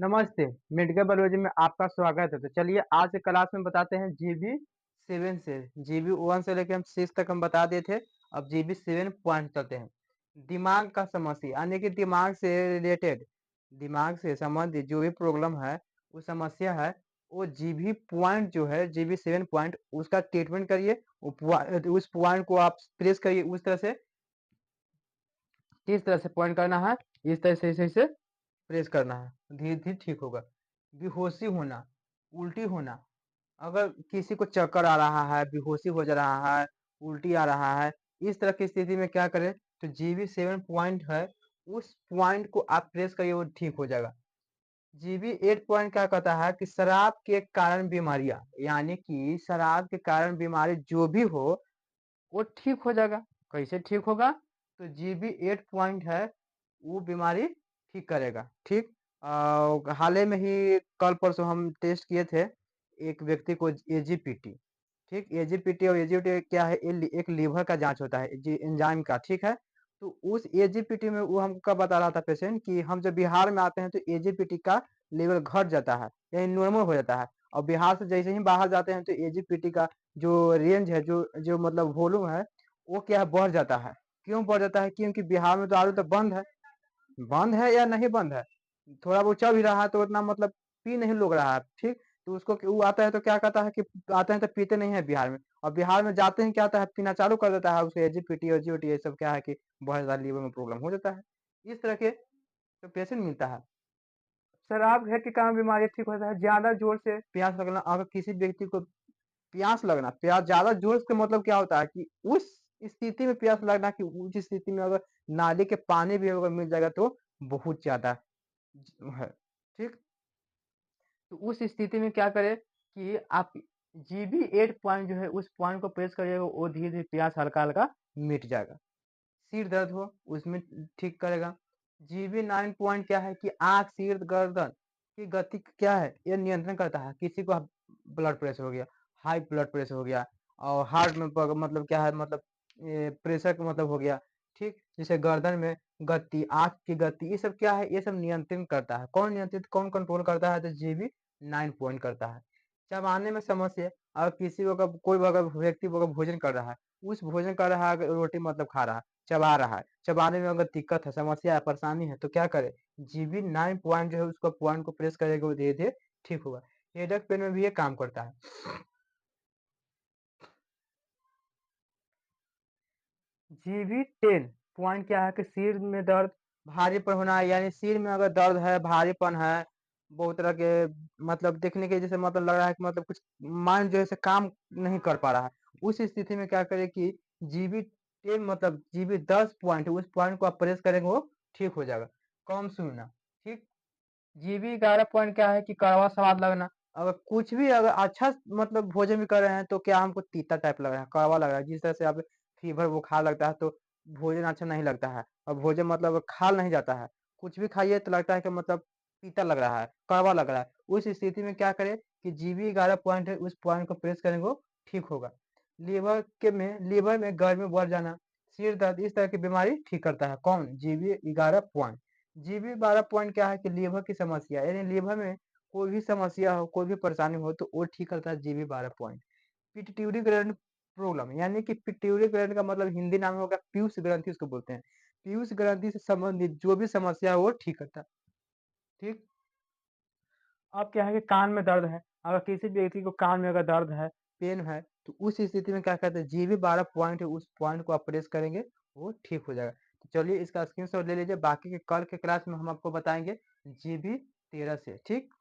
नमस्ते, medical biology में आपका स्वागत है। तो चलिए आज के क्लास में बताते हैं जीबी 7 से। जीबी 1 से लेकर हम 6 तक हम बता दिए थे। अब जीबी 7 पॉइंट चलते हैं। दिमाग का समस्या यानी कि दिमाग से रिलेटेड, दिमाग से संबंधित जो भी प्रॉब्लम है, वो समस्या है, वो जीबी पॉइंट जो है, जीबी 7 पॉइंट उसका ट्रीटमेंट करिए। उस पॉइंट को आप प्रेस करिए उस तरह से, किस तरह से पॉइंट करना है, इस तरह से इसे प्रेस करना है, धीरे-धीरे ठीक होगा। बेहोशी होना, उल्टी होना, अगर किसी को चक्कर आ रहा है, बेहोशी हो जा रहा है, उल्टी आ रहा है, इस तरह की स्थिति में क्या करें, तो जीबी 7 पॉइंट है, उस पॉइंट को आप प्रेस करिए, वो ठीक हो जाएगा। जीबी 8 पॉइंट क्या कहता है कि शराब के कारण बीमारियां, यानी कि शराब के कारण बीमारी जो भी हो, वो ठीक हो जाएगा। कैसे ठीक होगा? तो जीबी 8 पॉइंट है, वो बीमारी ठीक करेगा। ठीक। हाल ही में ही कल परसों हम टेस्ट किए थे एक व्यक्ति को, एजीपीटी। ठीक, एजीपीटी और एजीपीटी क्या है, एक लीवर का जांच होता है एंजाइम का। ठीक है, तो उस एजीपीटी में वो हमको बता रहा था पेशेंट कि हम जब बिहार में आते हैं तो एजीपीटी का लेवल घट जाता है, यानी नॉर्मल हो जाता है। और बिहार से जैसे ही बाहर जाते हैं तो एजीपीटी का जो रेंज है, जो जो मतलब वॉल्यूम है, वो क्या है, बढ़ जाता है। क्यों बढ़ जाता है? क्योंकि बिहार में दारू तो बंद है। बंद है या नहीं बंद है, थोड़ा बहुत चल भी रहा है तो उतना मतलब पी नहीं लोग रहा है। ठीक, तो उसको वो आता है तो क्या कहता है कि आते हैं तो पीते नहीं है बिहार में, और बिहार में जाते हैं क्या आता है, पीना चालू कर देता है। उसको एजीपीटी और जीओटी ये सब क्या है कि बहुत ज्यादा लीवर में प्रॉब्लम हो जाता है। इस तरह के तो पेशेंट मिलता है। शराब है के कारण बीमारी ठीक होता है। ज्यादा जोर से प्यास लगना, अगर किसी व्यक्ति को प्यास लगना, प्यास ज्यादा जोर से मतलब क्या होता है कि उस स्थिति में प्यास लगना, कि उस स्थिति में अगर नाली के पानी भी अगर मिल जाएगा तो बहुत ज्यादा है। ठीक, तो उस स्थिति में क्या करें कि आप जीबी 8 पॉइंट जो है उस पॉइंट को प्रेस करिएगा, वो धीरे धीरे प्यास हल्का हल्का मिट जाएगा। सिर दर्द हो उसमें ठीक करेगा। जीबी 9 पॉइंट क्या है कि आंख, सिर, गर्दन की गति क्या है, ये नियंत्रण करता है। किसी को ब्लड प्रेशर हो गया, हाई ब्लड प्रेशर हो गया, और हार्ट में मतलब क्या है, मतलब प्रेशर का मतलब हो गया। ठीक, जैसे गर्दन में गति, आंख की गति, ये सब क्या है, ये सब नियंत्रण करता है। कौन नियंत्रित, कौन कंट्रोल करता है? तो जीबी 9 पॉइंट करता है। चबाने में समस्या, अगर किसी को कोई अगर व्यक्ति अगर भोजन कर रहा है, उस भोजन कर रहा है, अगर रोटी मतलब खा रहा है, चबा रहा है, चबाने में अगर दिक्कत है, समस्या है, परेशानी है, तो क्या करे, जीबी 9 पॉइंट जो है उसको पॉइंट को प्रेस करेगा, वो धीरे धीरे ठीक होगा। हेडेक पेन में भी ये काम करता है। जीबी 10 पॉइंट क्या है कि सिर में दर्द, भारीपन होना, यानी सिर में अगर दर्द है, भारीपन है, बहुत तरह के मतलब देखने के जैसे मतलब लग रहा है कि मतलब कुछ माइंड जो है से काम नहीं कर पा रहा है, उस स्थिति में क्या करें कि जीबी 10 मतलब जीबी 10 पॉइंट, उस पॉइंट को आप प्रेस करेंगे, वो ठीक हो जाएगा। कम सुनना। ठीक, जीबी 11 पॉइंट क्या है कि कड़वा स्वाद लगना, अगर कुछ भी अगर अच्छा मतलब भोजन भी कर रहे हैं तो क्या हमको तीता टाइप लग रहा है, कड़वा लग रहा है, जिस तरह से आप फीवर बुखार लगता है तो भोजन अच्छा नहीं लगता है, और भोजन मतलब खा नहीं जाता है, कुछ भी खाइए तो लगता है कि मतलब तीता लग रहा है, कड़वा लग रहा है। उस स्थिति में क्या करें कि जीबी 11 पॉइंट है, उस पॉइंट को प्रेस करेंगे, वो ठीक होगा। लीवर में गर्मी बढ़ जाना, सिर दर्द, इस तरह की बीमारी ठीक करता है। कौन? GB 11 point. जीबी 12 पॉइंट क्या है कि लीवर की समस्या, यानी लीवर में कोई भी समस्या हो, कोई भी परेशानी हो, तो वो ठीक करता है GB 12 point. Pituitary gland problem, यानी कि पिट्यूटरी ग्लैंड का मतलब हिंदी नाम होगा पीयूष ग्रंथि, उसको बोलते हैं। पीयूष ग्रंथि से संबंधित जो भी समस्या है वो ठीक करता है। ठीक, अब क्या है कि कान में दर्द है, अगर किसी व्यक्ति को कान में अगर दर्द है, पेन है, तो उस स्थिति में क्या कहते हैं, जीबी 12 पॉइंट है, उस पॉइंट को आप प्रेस करेंगे, वो ठीक हो जाएगा। तो चलिए इसका स्क्रीनशॉट ले लीजिए, बाकी के कल के क्लास में हम आपको बताएंगे जीबी 13 से। ठीक।